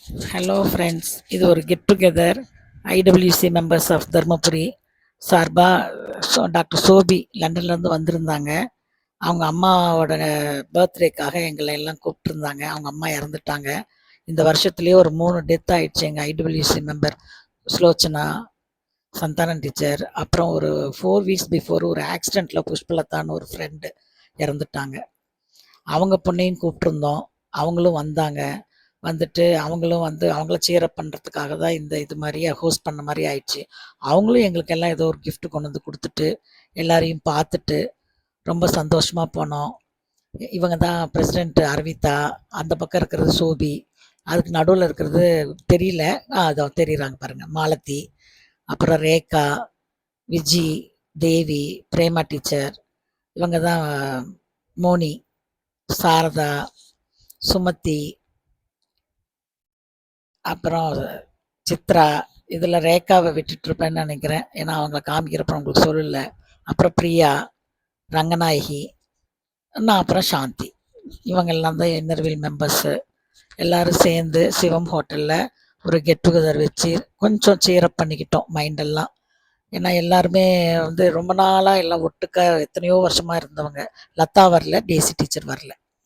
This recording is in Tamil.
ஹலோ ஃப்ரெண்ட்ஸ், இது ஒரு get together. IWC members of Dharmapuri சார்பாக டாக்டர் சோபி லண்டன்லேருந்து வந்திருந்தாங்க. அவங்க அம்மாவோட பர்த்டேக்காக எங்களை எல்லாம் கூப்பிட்டுருந்தாங்க. அவங்க அம்மா இறந்துட்டாங்க. இந்த வருஷத்துலேயே ஒரு 3 டெத் ஆயிடுச்சு. எங்கள் ஐடபிள்யூசி மெம்பர் சுலோச்சனா, சந்தானம் டீச்சர், அப்புறம் ஒரு 4 வீக்ஸ் பிஃபோர் ஒரு ஆக்சிடெண்ட்டில் புஷ்பலதான்னு ஒரு ஃப்ரெண்டு இறந்துட்டாங்க. அவங்க பொண்ணையும் கூப்பிட்ருந்தோம். அவங்களும் வந்தாங்க. வந்துட்டு அவங்களும் வந்து அவங்கள சீரப் பண்ணுறதுக்காக தான் இது மாதிரியே ஹோஸ்ட் பண்ண மாதிரி ஆயிடுச்சு. அவங்களும் எங்களுக்கெல்லாம் ஏதோ ஒரு கிஃப்ட் கொண்டு வந்து கொடுத்துட்டு எல்லாரையும் பார்த்துட்டு ரொம்ப சந்தோஷமாக போனோம். இவங்க தான் பிரசிடெண்ட் அரவிதா, அந்த பக்கம் இருக்கிறது சோபி, அதுக்கு நடுவில் இருக்கிறது தெரியல, அதோ தெரியுறாங்க பாருங்கள், மாலதி, அப்புறம் ரேகா, விஜி, தேவி, பிரேமா டீச்சர், இவங்க தான் மோனி, சாரதா, சுமதி, அப்புறம் சித்ரா. இதில் ரேகாவை விட்டுட்ருப்பேன்னு நினைக்கிறேன், ஏன்னா அவங்கள காமிக்கிறப்ப உங்களுக்கு சொல்லலை. அப்புறம் பிரியா, ரங்கநாயகி, நான் அப்புறம் சாந்தி. இவங்கெல்லாம் தான் இன்னர்வில் மெம்பர்ஸு. எல்லோரும் சேர்ந்து சிவம் ஹோட்டலில் ஒரு கெட் டுகெதர் வச்சு கொஞ்சம் சீரப் பண்ணிக்கிட்டோம் மைண்டெல்லாம். ஏன்னா எல்லாருமே வந்து ரொம்ப நாளாக எல்லாம் ஒட்டுக்க எத்தனையோ வருஷமாக இருந்தவங்க. லதா வரல, டேசி டீச்சர் வரல.